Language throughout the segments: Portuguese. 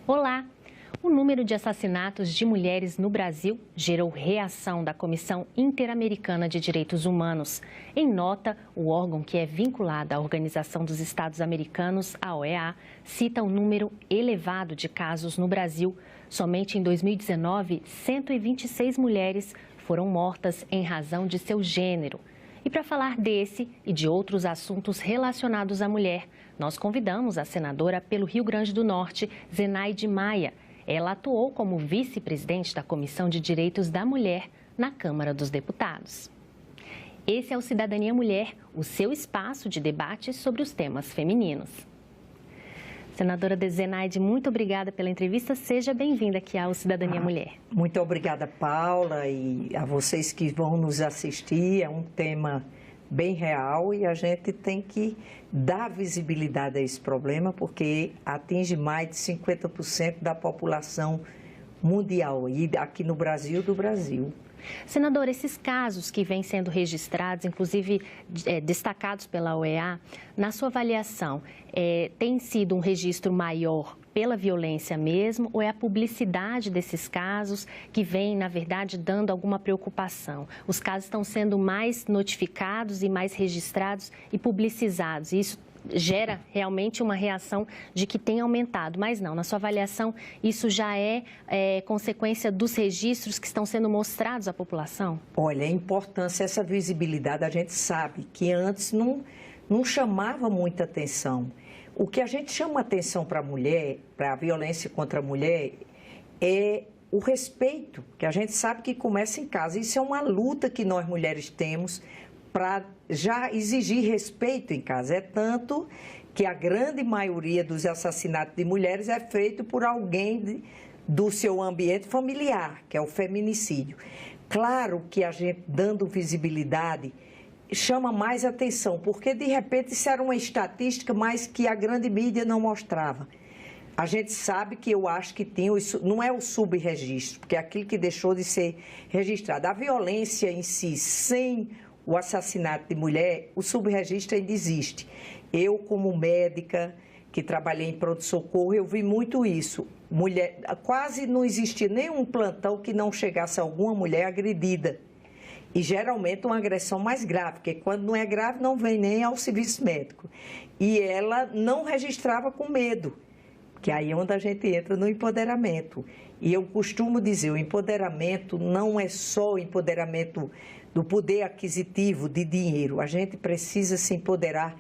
Olá! O número de assassinatos de mulheres no Brasil gerou reação da Comissão Interamericana de Direitos Humanos. Em nota, o órgão que é vinculado à Organização dos Estados Americanos, a OEA, cita um número elevado de casos no Brasil. Somente em 2019, 126 mulheres foram mortas em razão de seu gênero. E para falar desse e de outros assuntos relacionados à mulher, nós convidamos a senadora pelo Rio Grande do Norte, Zenaide Maia. Ela atuou como vice-presidente da Comissão de Direitos da Mulher na Câmara dos Deputados. Esse é o Cidadania Mulher, o seu espaço de debate sobre os temas femininos. Senadora Zenaide, muito obrigada pela entrevista. Seja bem-vinda aqui ao Cidadania Mulher. Muito obrigada, Paula, e a vocês que vão nos assistir. É um tema bem real e a gente tem que dar visibilidade a esse problema, porque atinge mais de 50% da população mundial e aqui no Brasil, do Brasil. Senadora, esses casos que vêm sendo registrados, inclusive destacados pela OEA, na sua avaliação, tem sido um registro maior pela violência mesmo ou é a publicidade desses casos que vem, na verdade, dando alguma preocupação? Os casos estão sendo mais notificados e mais registrados e publicizados, e isso gera realmente uma reação de que tem aumentado, mas não, na sua avaliação, isso já é consequência dos registros que estão sendo mostrados à população? Olha, a importância, essa visibilidade, a gente sabe que antes não chamava muita atenção. O que a gente chama atenção para a mulher, para a violência contra a mulher, é o respeito, que a gente sabe que começa em casa. Isso é uma luta que nós mulheres temos para já exigir respeito em casa. É tanto que a grande maioria dos assassinatos de mulheres é feito por alguém do seu ambiente familiar, que é o feminicídio. Claro que a gente, dando visibilidade, chama mais atenção, porque de repente isso era uma estatística, mas que a grande mídia não mostrava. A gente sabe que eu acho que tem, isso não é o subregistro, porque é aquilo que deixou de ser registrado. A violência em si, sem o assassinato de mulher, o subregistro ainda existe. Eu, como médica, que trabalhei em pronto-socorro, eu vi muito isso. Mulher, quase não existia nenhum plantão que não chegasse alguma mulher agredida. E geralmente uma agressão mais grave, porque quando não é grave não vem nem ao serviço médico. E ela não registrava com medo, que aí é onde a gente entra no empoderamento. E eu costumo dizer, o empoderamento não é só o empoderamento do poder aquisitivo de dinheiro. A gente precisa se empoderar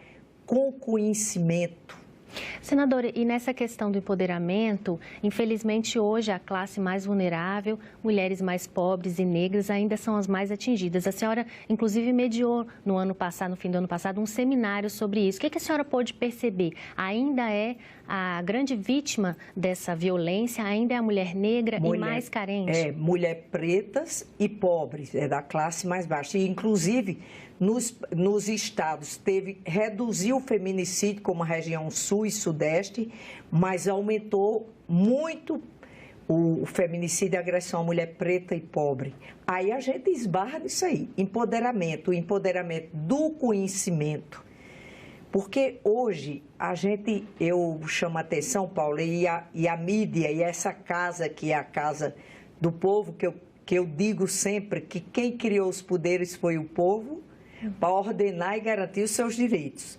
com conhecimento. Senadora, e nessa questão do empoderamento, infelizmente hoje a classe mais vulnerável, mulheres mais pobres e negras ainda são as mais atingidas. A senhora, inclusive, mediou no ano passado, no fim do ano passado, um seminário sobre isso. O que a senhora pôde perceber? Ainda é a grande vítima dessa violência, ainda é a mulher negra e mais carente? É, mulher pretas e pobres, é da classe mais baixa. E, inclusive, nos estados reduziu o feminicídio, como a região sul e sudeste, mas aumentou muito o feminicídio e a agressão à mulher preta e pobre. Aí a gente esbarra nisso aí, empoderamento, o empoderamento do conhecimento. Porque hoje eu chamo a atenção, Paula, e a mídia, e essa casa que é a casa do povo, que eu digo sempre que quem criou os poderes foi o povo, para ordenar e garantir os seus direitos.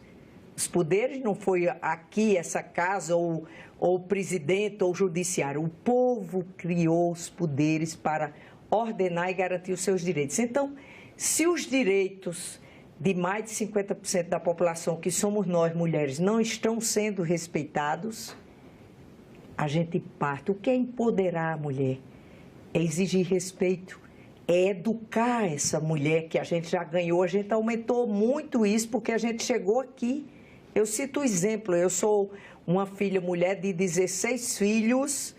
Os poderes não foi aqui, essa casa, ou o presidente, ou o judiciário. O povo criou os poderes para ordenar e garantir os seus direitos. Então, se os direitos de mais de 50% da população, que somos nós, mulheres, não estão sendo respeitados, a gente parte. O que é empoderar a mulher? É exigir respeito. É educar essa mulher que a gente já ganhou, a gente aumentou muito isso porque a gente chegou aqui. Eu cito o exemplo, eu sou uma filha mulher de 16 filhos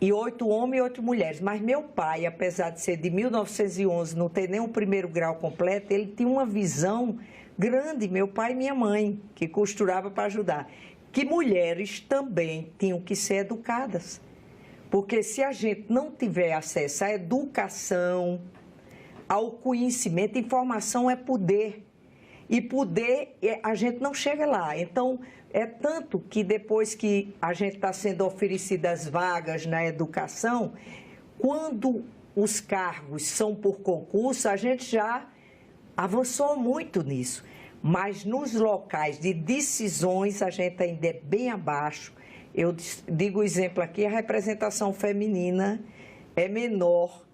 e 8 homens e 8 mulheres. Mas meu pai, apesar de ser de 1911, não ter nem o primeiro grau completo, ele tinha uma visão grande, meu pai e minha mãe, que costurava para ajudar, que mulheres também tinham que ser educadas. Porque se a gente não tiver acesso à educação, ao conhecimento, informação é poder. e poder, a gente não chega lá. Então, é tanto que depois que a gente está sendo oferecidas vagas na educação, quando os cargos são por concurso, a gente já avançou muito nisso. Mas nos locais de decisões, a gente ainda é bem abaixo. Eu digo o exemplo aqui, a representação feminina é menor,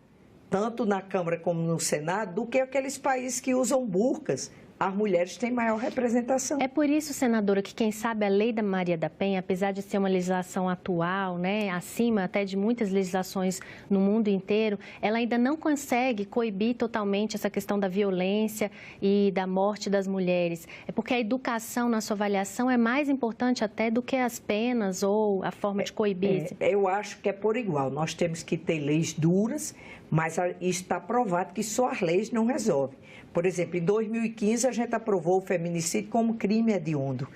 tanto na Câmara como no Senado, do que aqueles países que usam burcas. As mulheres têm maior representação. É por isso, senadora, que quem sabe a lei da Maria da Penha, apesar de ser uma legislação atual, né, acima até de muitas legislações no mundo inteiro, ela ainda não consegue coibir totalmente essa questão da violência e da morte das mulheres. É porque a educação, na sua avaliação, é mais importante até do que as penas ou a forma de coibir. Eu acho que é por igual. Nós temos que ter leis duras, mas está provado que só as leis não resolvem. Por exemplo, em 2015, a gente aprovou o feminicídio como crime hediondo.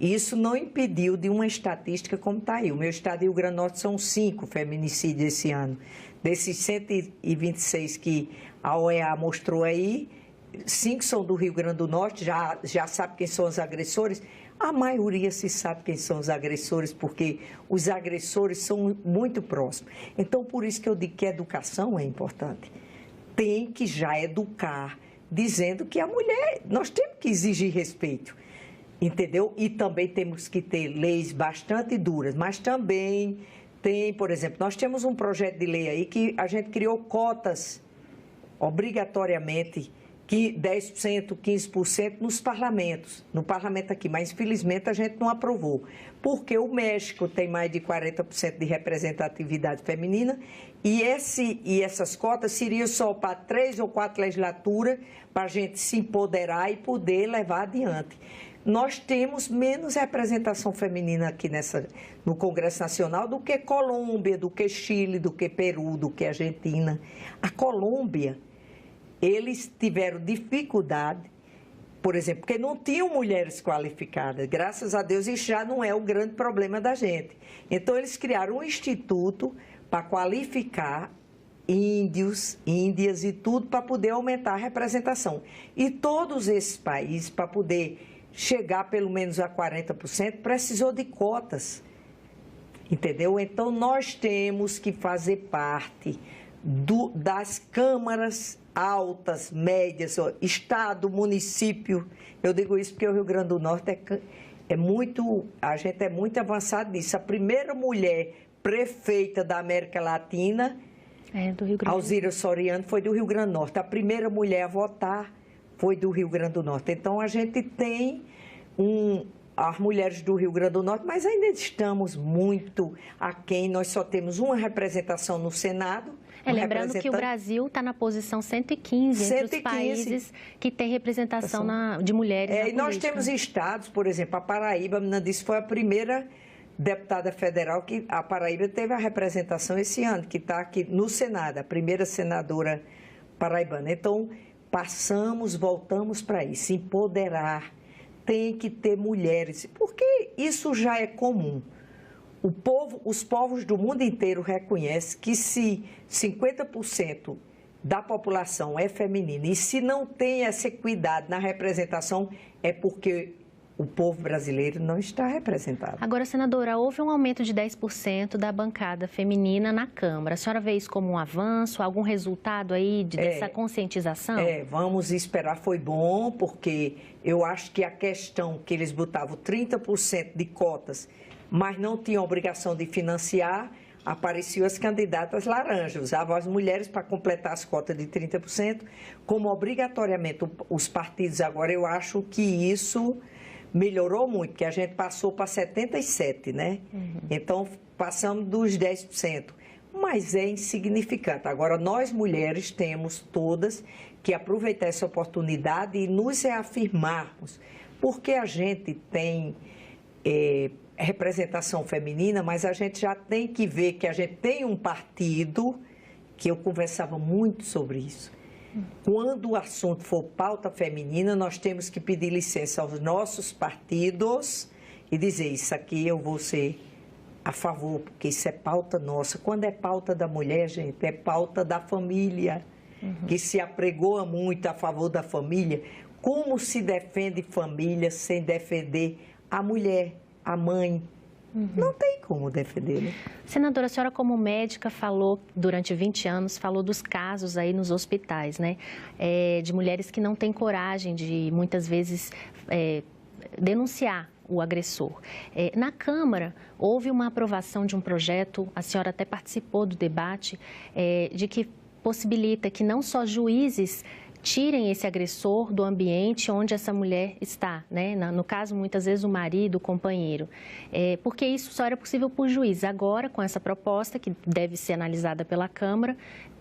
Isso não impediu de uma estatística como está aí. O meu estado de Rio Grande do Norte são 5 feminicídios esse ano. Desses 126 que a OEA mostrou aí, 5 são do Rio Grande do Norte, já sabe quem são os agressores. A maioria se sabe quem são os agressores, porque os agressores são muito próximos. Então, por isso que eu digo que a educação é importante. Tem que já educar, dizendo que a mulher, nós temos que exigir respeito, entendeu? E também temos que ter leis bastante duras, mas também tem, por exemplo, nós temos um projeto de lei aí que a gente criou cotas, obrigatoriamente, que 10%, 15% nos parlamentos, no parlamento aqui, mas infelizmente a gente não aprovou, porque o México tem mais de 40% de representatividade feminina e essas cotas seriam só para 3 ou 4 legislaturas para a gente se empoderar e poder levar adiante. Nós temos menos representação feminina aqui no Congresso Nacional do que Colômbia, do que Chile, do que Peru, do que Argentina. A Colômbia, eles tiveram dificuldade, por exemplo, porque não tinham mulheres qualificadas. Graças a Deus, isso já não é o grande problema da gente. Então, eles criaram um instituto para qualificar índios, índias e tudo, para poder aumentar a representação. E todos esses países, para poder chegar pelo menos a 40%, precisou de cotas, entendeu? Então, nós temos que fazer parte das câmaras altas, médias, estado, município. Eu digo isso porque o Rio Grande do Norte a gente é muito avançado nisso. A primeira mulher prefeita da América Latina, do Rio Grande. Alzira Soriano, foi do Rio Grande do Norte. A primeira mulher a votar foi do Rio Grande do Norte. Então, a gente tem as mulheres do Rio Grande do Norte, mas ainda estamos muito aquém. Nós só temos uma representação no Senado. Lembrando que o Brasil está na posição 115 entre os países que têm representação de mulheres na política. E nós temos estados, por exemplo, a Paraíba, a menina disse, foi a primeira deputada federal que a Paraíba teve a representação esse ano, que está aqui no Senado, a primeira senadora paraibana. Então, voltamos para isso, empoderar, tem que ter mulheres, porque isso já é comum. Os povos do mundo inteiro reconhecem que se 50% da população é feminina e se não tem essa equidade na representação, é porque o povo brasileiro não está representado. Agora, senadora, houve um aumento de 10% da bancada feminina na Câmara. A senhora vê isso como um avanço, algum resultado aí dessa conscientização? Vamos esperar, foi bom, porque eu acho que a questão que eles botavam 30% de cotas, mas não tinham obrigação de financiar, apareciam as candidatas laranjas, usavam as mulheres para completar as cotas de 30%, como obrigatoriamente os partidos agora, eu acho que isso melhorou muito, porque a gente passou para 77%, né? Então, passamos dos 10%, mas é insignificante. Agora, nós mulheres temos todas que aproveitar essa oportunidade e nos reafirmarmos, porque a gente tem representação feminina, mas a gente já tem que ver que a gente tem um partido, que eu conversava muito sobre isso. Quando o assunto for pauta feminina, nós temos que pedir licença aos nossos partidos e dizer, isso aqui eu vou ser a favor, porque isso é pauta nossa. Quando é pauta da mulher, gente, é pauta da família, que se apregoa muito a favor da família. Como se defende família sem defender a mulher, a mãe? Não tem como defender, né? Senadora, a senhora como médica falou, durante 20 anos, falou dos casos aí nos hospitais, né? De mulheres que não têm coragem de, muitas vezes, denunciar o agressor. Na Câmara, houve uma aprovação de um projeto, a senhora até participou do debate, de que possibilita que não só juízes tirem esse agressor do ambiente onde essa mulher está, né? No caso, muitas vezes, o marido, o companheiro. Porque isso só era possível por juiz. Agora, com essa proposta, que deve ser analisada pela Câmara,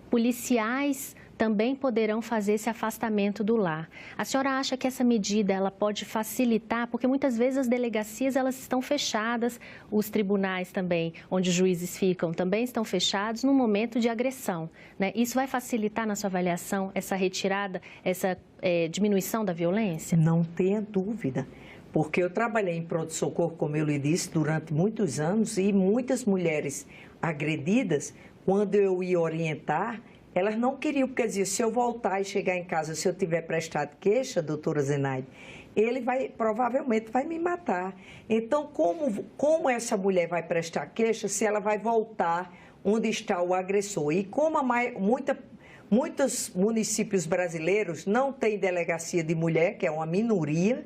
policiais também poderão fazer esse afastamento do lar. A senhora acha que essa medida ela pode facilitar? Porque muitas vezes as delegacias elas estão fechadas, os tribunais também, onde os juízes ficam, também estão fechados no momento de agressão, né? Isso vai facilitar na sua avaliação essa retirada, essa diminuição da violência? Não tenha dúvida, porque eu trabalhei em pronto-socorro, como eu lhe disse, durante muitos anos e muitas mulheres agredidas, quando eu ia orientar, elas não queriam, porque diziam, se eu voltar e chegar em casa, se eu tiver prestado queixa, doutora Zenaide, ele provavelmente vai me matar. Então, como essa mulher vai prestar queixa se ela vai voltar onde está o agressor? E como muitos municípios brasileiros não têm delegacia de mulher, que é uma minoria,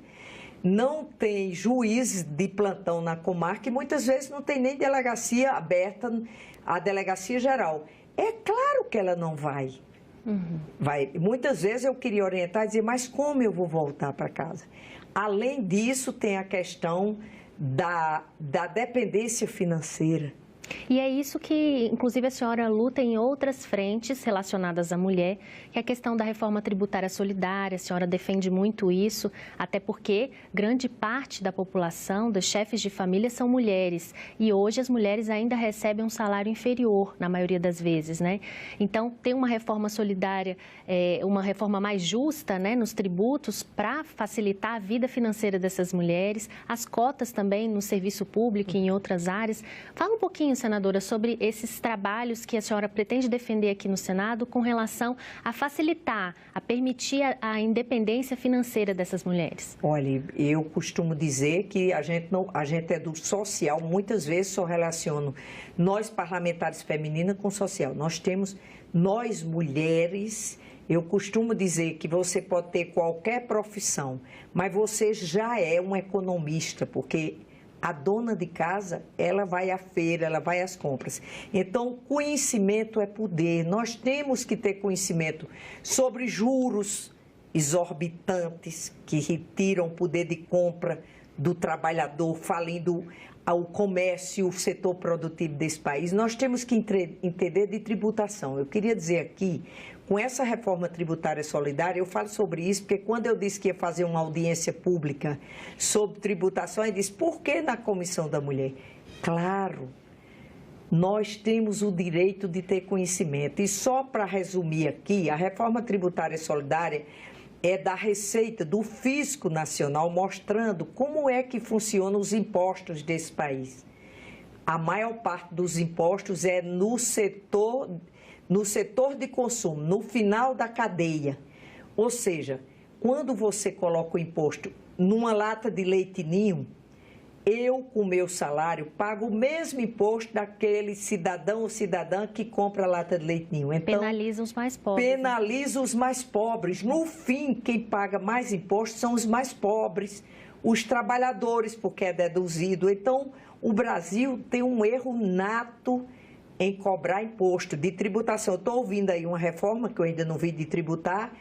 não tem juízes de plantão na comarca e muitas vezes não tem nem delegacia aberta, a delegacia geral. É claro que ela não vai. Vai. Muitas vezes eu queria orientar e dizer, mas como eu vou voltar para casa? Além disso, tem a questão da dependência financeira. E é isso que, inclusive, a senhora luta em outras frentes relacionadas à mulher, que é a questão da reforma tributária solidária. A senhora defende muito isso, até porque grande parte da população, dos chefes de família, são mulheres. E hoje as mulheres ainda recebem um salário inferior, na maioria das vezes, né? Então, tem uma reforma solidária, uma reforma mais justa, né, nos tributos, para facilitar a vida financeira dessas mulheres, as cotas também no serviço público e em outras áreas. Fala um pouquinho, senadora, sobre esses trabalhos que a senhora pretende defender aqui no Senado com relação a facilitar, a permitir a independência financeira dessas mulheres. Olha, eu costumo dizer que a gente é do social, muitas vezes só relaciono nós parlamentares femininas com social. Nós mulheres, eu costumo dizer que você pode ter qualquer profissão, mas você já é um economista, porque a dona de casa, ela vai à feira, ela vai às compras. Então, conhecimento é poder. Nós temos que ter conhecimento sobre juros exorbitantes que retiram o poder de compra do trabalhador, falindo o comércio, o setor produtivo desse país. Nós temos que entender de tributação. Eu queria dizer aqui, com essa reforma tributária solidária, eu falo sobre isso, porque quando eu disse que ia fazer uma audiência pública sobre tributação, eu disse, por que na Comissão da Mulher? Claro, nós temos o direito de ter conhecimento. E só para resumir aqui, a reforma tributária solidária é da Receita, do Fisco Nacional, mostrando como é que funcionam os impostos desse país. A maior parte dos impostos é no setor de consumo, no final da cadeia. Ou seja, quando você coloca o imposto numa lata de leite ninho, eu, com o meu salário, pago o mesmo imposto daquele cidadão ou cidadã que compra a lata de leite ninho. Então, penaliza os mais pobres. Penaliza os mais pobres. No fim, quem paga mais impostos são os mais pobres, os trabalhadores, porque é deduzido. Então, o Brasil tem um erro nato em cobrar imposto de tributação. Eu estou ouvindo aí uma reforma que eu ainda não vi de tributar.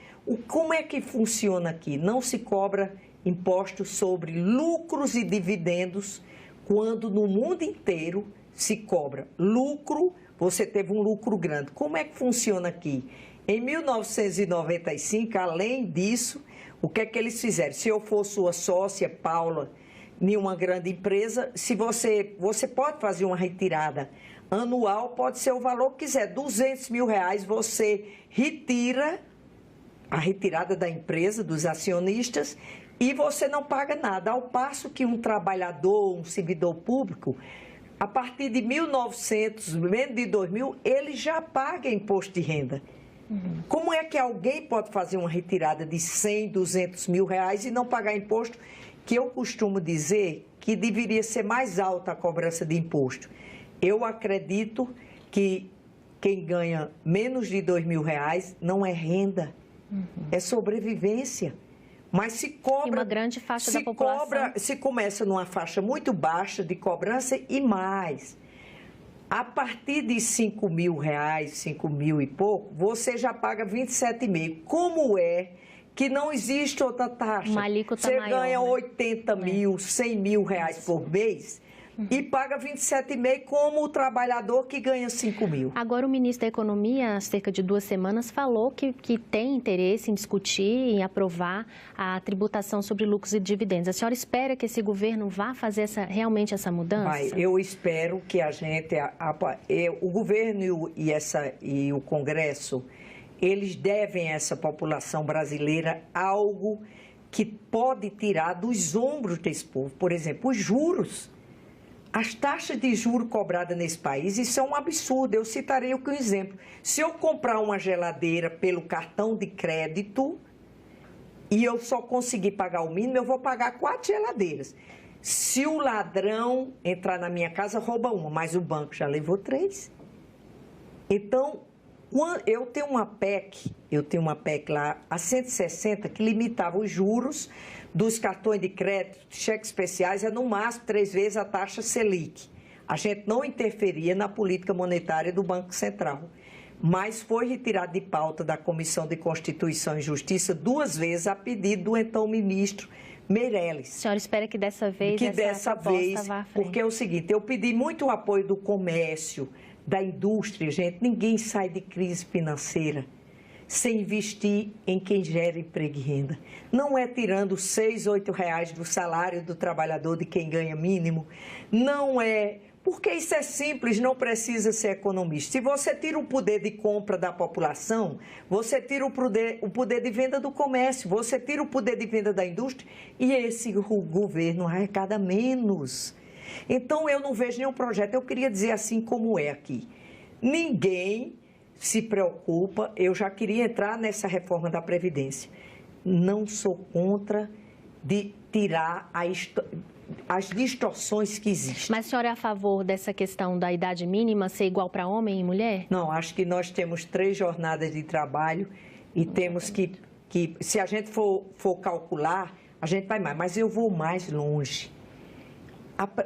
Como é que funciona aqui? Não se cobra impostos sobre lucros e dividendos, quando no mundo inteiro se cobra lucro, você teve um lucro grande. Como é que funciona aqui? Em 1995, além disso, o que é que eles fizeram? Se eu for sua sócia, Paula, em uma grande empresa, se você pode fazer uma retirada anual, pode ser o valor que quiser, R$200 mil, você retira a retirada da empresa, dos acionistas, e você não paga nada, ao passo que um trabalhador, um servidor público, a partir de 1900, menos de 2000, ele já paga imposto de renda. Como é que alguém pode fazer uma retirada de 100, 200 mil reais e não pagar imposto? Que eu costumo dizer que deveria ser mais alta a cobrança de imposto. Eu acredito que quem ganha menos de R$2.000 não é renda, é sobrevivência. Mas se cobra... E uma grande faixa da população... Se começa numa faixa muito baixa de cobrança e mais... A partir de R$5.000, 5 mil e pouco, você já paga 27,5. Como é que não existe outra taxa? Uma alíquota você maior, ganha né? 80 mil, 100 mil reais por mês e paga 27,5 como o trabalhador que ganha 5 mil. Agora, o ministro da Economia, há cerca de 2 semanas, falou que tem interesse em discutir, em aprovar a tributação sobre lucros e dividendos. A senhora espera que esse governo vá fazer realmente essa mudança? Vai, eu espero que a gente, o governo e o Congresso, eles devem a essa população brasileira algo que pode tirar dos ombros desse povo. Por exemplo, os juros. As taxas de juros cobradas nesse país, isso é um absurdo. Eu citarei aqui um exemplo. Se eu comprar uma geladeira pelo cartão de crédito e eu só conseguir pagar o mínimo, eu vou pagar 4 geladeiras. Se o ladrão entrar na minha casa, rouba uma, mas o banco já levou 3. Então, eu tenho uma PEC lá, a 160, que limitava os juros dos cartões de crédito, cheques especiais, é no máximo 3 vezes a taxa Selic. A gente não interferia na política monetária do Banco Central, mas foi retirado de pauta da Comissão de Constituição e Justiça 2 vezes a pedido do então ministro Meirelles. A senhora espera que dessa vez essa proposta vá à frente? Porque é o seguinte, eu pedi muito o apoio do comércio, da indústria, gente, ninguém sai de crise financeira sem investir em quem gera emprego e renda. Não é tirando R$6, R$8 do salário do trabalhador, de quem ganha mínimo. Não é... Porque isso é simples, não precisa ser economista. Se você tira o poder de compra da população, você tira o poder de venda do comércio, você tira o poder de venda da indústria e esse governo arrecada menos. Então, eu não vejo nenhum projeto. Eu queria dizer assim como é aqui. Ninguém se preocupa, eu já queria entrar nessa reforma da Previdência. Não sou contra de tirar as distorções que existem. Mas a senhora é a favor dessa questão da idade mínima ser igual para homem e mulher? Não, acho que nós temos 3 jornadas de trabalho e temos que se a gente for calcular, a gente vai mais. Mas eu vou mais longe.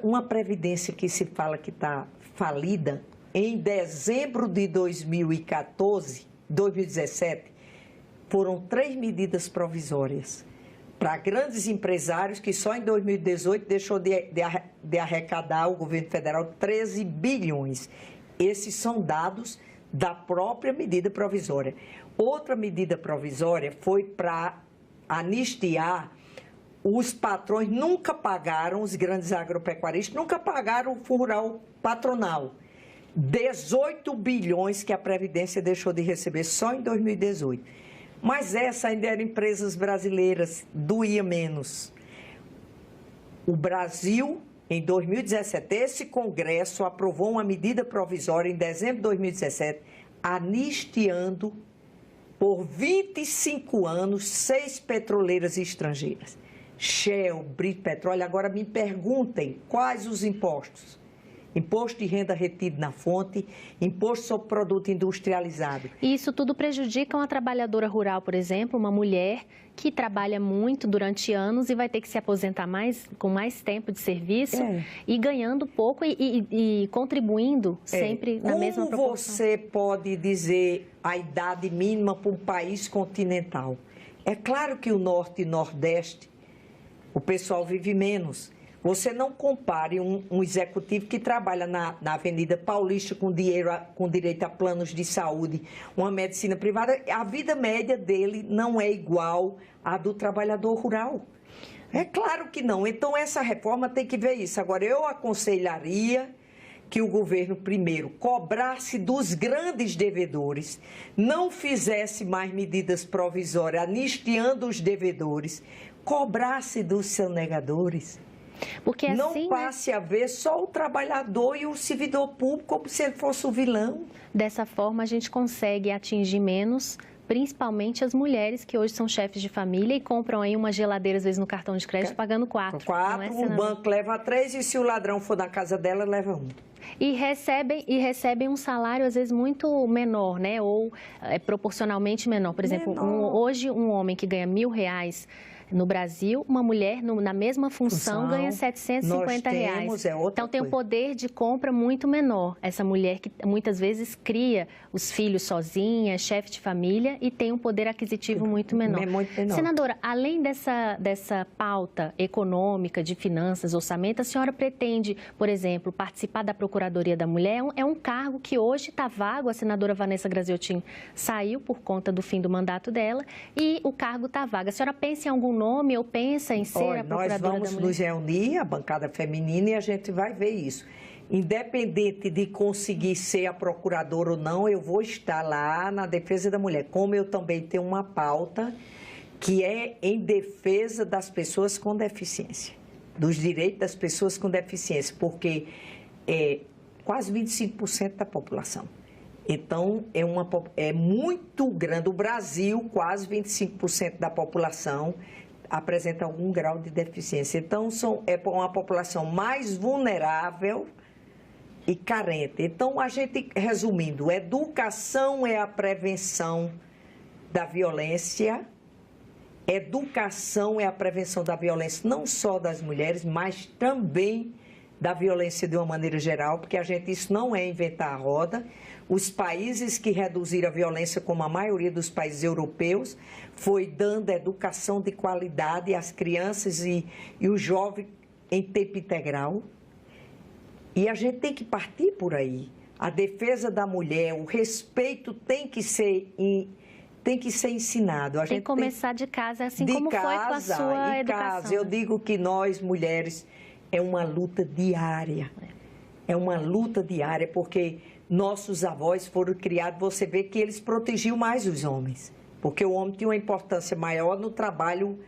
Uma Previdência que se fala que está falida, em dezembro de 2017, foram 3 medidas provisórias para grandes empresários que só em 2018 deixou de arrecadar o governo federal 13 bilhões. Esses são dados da própria medida provisória. Outra medida provisória foi para anistiar os patrões, nunca pagaram, os grandes agropecuaristas, nunca pagaram o fundo rural patronal. 18 bilhões que a Previdência deixou de receber só em 2018. Mas essa ainda eram empresas brasileiras, doía menos. O Brasil, em 2017, esse Congresso aprovou uma medida provisória em dezembro de 2017, anistiando por 25 anos 6 petroleiras estrangeiras. Shell, Brito Petróleo. Agora me perguntem quais os impostos. Imposto de renda retido na fonte, imposto sobre produto industrializado. E isso tudo prejudica uma trabalhadora rural, por exemplo, uma mulher que trabalha muito durante anos e vai ter que se aposentar com mais tempo de serviço e ganhando pouco e contribuindo sempre na mesma proporção. Como você pode dizer a idade mínima para um país continental? É claro que o Norte e Nordeste, o pessoal vive menos. Você não compare um executivo que trabalha na Avenida Paulista com direito a planos de saúde, uma medicina privada. A vida média dele não é igual à do trabalhador rural. É claro que não. Então, essa reforma tem que ver isso. Agora, eu aconselharia que o governo, primeiro, cobrasse dos grandes devedores, não fizesse mais medidas provisórias, anistiando os devedores, cobrasse dos sonegadores. Porque assim, não passe a ver só o trabalhador e o servidor público como se ele fosse o vilão. Dessa forma, a gente consegue atingir menos, principalmente as mulheres que hoje são chefes de família e compram aí uma geladeira, às vezes, no cartão de crédito, pagando 4. O banco leva 3 e se o ladrão for na casa dela, leva 1. E recebem um salário, às vezes, muito menor, né? Ou proporcionalmente menor. Por exemplo, hoje um homem que ganha R$1.000 no Brasil, uma mulher na mesma função ganha R$750. Então tem um poder de compra muito menor. Essa mulher que muitas vezes cria os filhos sozinha, chefe de família e tem um poder aquisitivo muito menor. Senadora, além dessa pauta econômica, de finanças, orçamento, a senhora pretende, por exemplo, participar da Procuradoria da Mulher? É um cargo que hoje está vago. A senadora Vanessa Graziotin saiu por conta do fim do mandato dela e o cargo está vago. A senhora pensa em algum nome ou pensa em ser a Procuradora da Mulher? Nós vamos nos reunir, a bancada feminina, e a gente vai ver isso. Independente de conseguir ser a procuradora ou não, eu vou estar lá na defesa da mulher. Como eu também tenho uma pauta que é em defesa das pessoas com deficiência, dos direitos das pessoas com deficiência, porque é quase 25% da população. Então, é muito grande. O Brasil, quase 25% da população apresenta algum grau de deficiência. Então, é uma população mais vulnerável e carente. Então, a gente, resumindo, educação é a prevenção da violência, educação é a prevenção da violência não só das mulheres, mas também da violência de uma maneira geral, porque isso não é inventar a roda. Os países que reduziram a violência, como a maioria dos países europeus, foi dando educação de qualidade às crianças e os jovens em tempo integral. E a gente tem que partir por aí. A defesa da mulher, o respeito tem que ser ensinado. Tem que começar de casa, assim como foi com a sua educação. Eu digo que nós, mulheres, é uma luta diária. É uma luta diária, porque nossos avós foram criados, você vê que eles protegiam mais os homens, porque o homem tinha uma importância maior no trabalho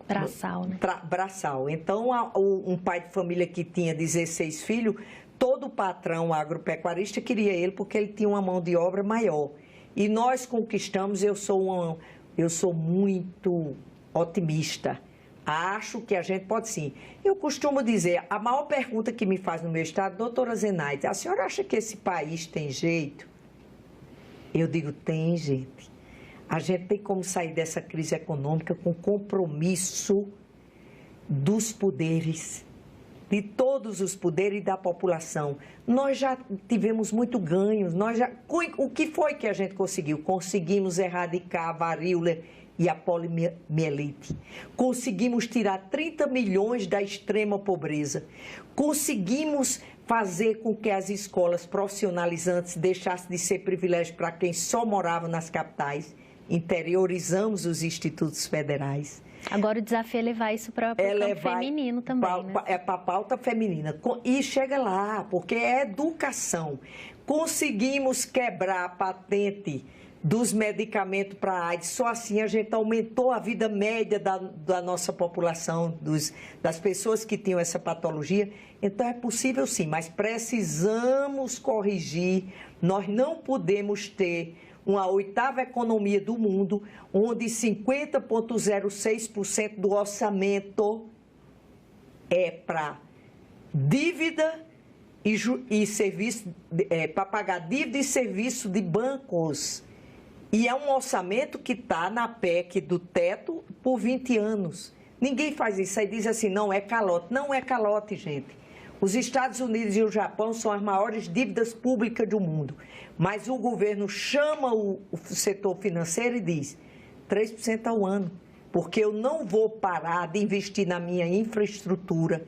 braçal, né? Braçal. Então, um pai de família que tinha 16 filhos, todo patrão agropecuarista queria ele porque ele tinha uma mão de obra maior. E nós conquistamos, eu sou muito otimista. Acho que a gente pode sim. Eu costumo dizer, a maior pergunta que me faz no meu estado, doutora Zenaide, a senhora acha que esse país tem jeito? Eu digo, tem, gente. A gente tem como sair dessa crise econômica com compromisso dos poderes, de todos os poderes e da população. Nós já tivemos muito ganhos. O que foi que a gente conseguiu? Conseguimos erradicar a varíola e a poliomielite. Conseguimos tirar 30 milhões da extrema pobreza. Conseguimos fazer com que as escolas profissionalizantes deixassem de ser privilégio para quem só morava nas capitais. Interiorizamos os institutos federais. Agora o desafio é levar isso para o campo feminino também, né? É para a pauta feminina. E chega lá, porque é educação. Conseguimos quebrar a patente dos medicamentos para a AIDS. Só assim a gente aumentou a vida média da nossa população, das pessoas que tinham essa patologia. Então é possível sim, mas precisamos corrigir. Nós não podemos ter uma 8ª economia do mundo, onde 50,06% do orçamento é para dívida e serviço, para pagar dívida e serviço de bancos. E é um orçamento que está na PEC do teto por 20 anos. Ninguém faz isso. Aí diz assim, não é calote. Não é calote, gente. Os Estados Unidos e o Japão são as maiores dívidas públicas do mundo. Mas o governo chama o setor financeiro e diz 3% ao ano. Porque eu não vou parar de investir na minha infraestrutura,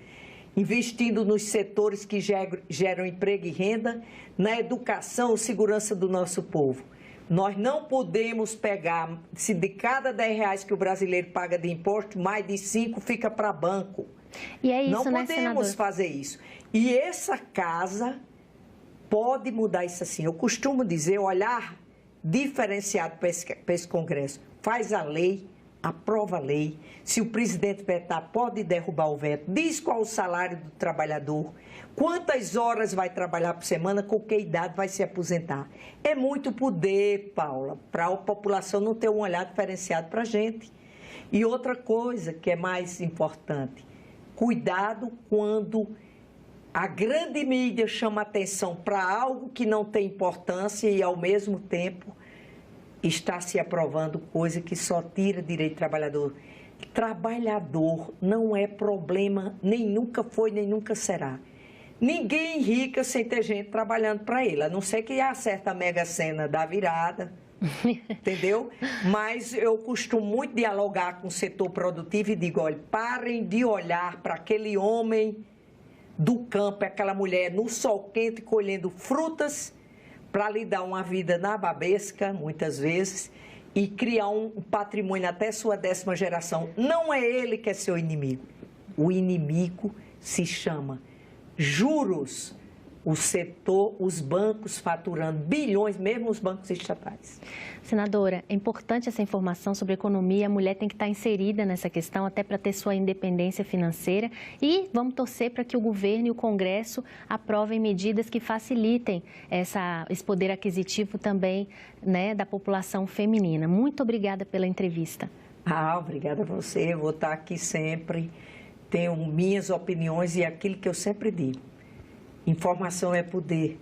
investindo nos setores que geram emprego e renda, na educação e segurança do nosso povo. Nós não podemos pegar, se de cada R$10 que o brasileiro paga de imposto, mais de 5 fica para banco. E é isso, não né, podemos fazer isso. E essa casa pode mudar isso assim. Eu costumo dizer, olhar diferenciado para esse Congresso. Faz a lei, aprova a lei. Se o presidente vetar, pode derrubar o veto. Diz qual o salário do trabalhador, quantas horas vai trabalhar por semana, com que idade vai se aposentar. É muito poder, Paula, para a população não ter um olhar diferenciado para a gente. E outra coisa que é mais importante, cuidado quando a grande mídia chama atenção para algo que não tem importância e, ao mesmo tempo, está se aprovando coisa que só tira direito do trabalhador. Trabalhador não é problema, nem nunca foi, nem nunca será. Ninguém enrica sem ter gente trabalhando para ele, a não ser que acerta a Mega Sena da virada, entendeu? Mas eu costumo muito dialogar com o setor produtivo e digo, olha, parem de olhar para aquele homem do campo, aquela mulher no sol quente colhendo frutas para lhe dar uma vida nababesca, muitas vezes, e criar um patrimônio até sua 10ª geração. Não é ele que é seu inimigo. O inimigo se chama juros. O setor, os bancos faturando bilhões, mesmo os bancos estatais. Senadora, é importante essa informação sobre economia, a mulher tem que estar inserida nessa questão até para ter sua independência financeira e vamos torcer para que o governo e o Congresso aprovem medidas que facilitem esse poder aquisitivo também, né, da população feminina. Muito obrigada pela entrevista. Obrigada a você, eu vou estar aqui sempre, tenho minhas opiniões e aquilo que eu sempre digo. Informação é poder.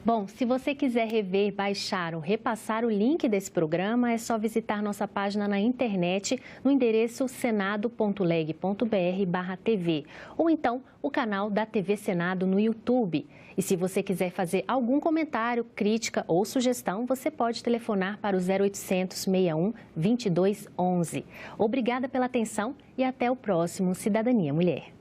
Bom, se você quiser rever, baixar ou repassar o link desse programa, é só visitar nossa página na internet no endereço senado.leg.br/TV ou então o canal da TV Senado no YouTube. E se você quiser fazer algum comentário, crítica ou sugestão, você pode telefonar para o 0800 61 22 11. Obrigada pela atenção e até o próximo Cidadania Mulher.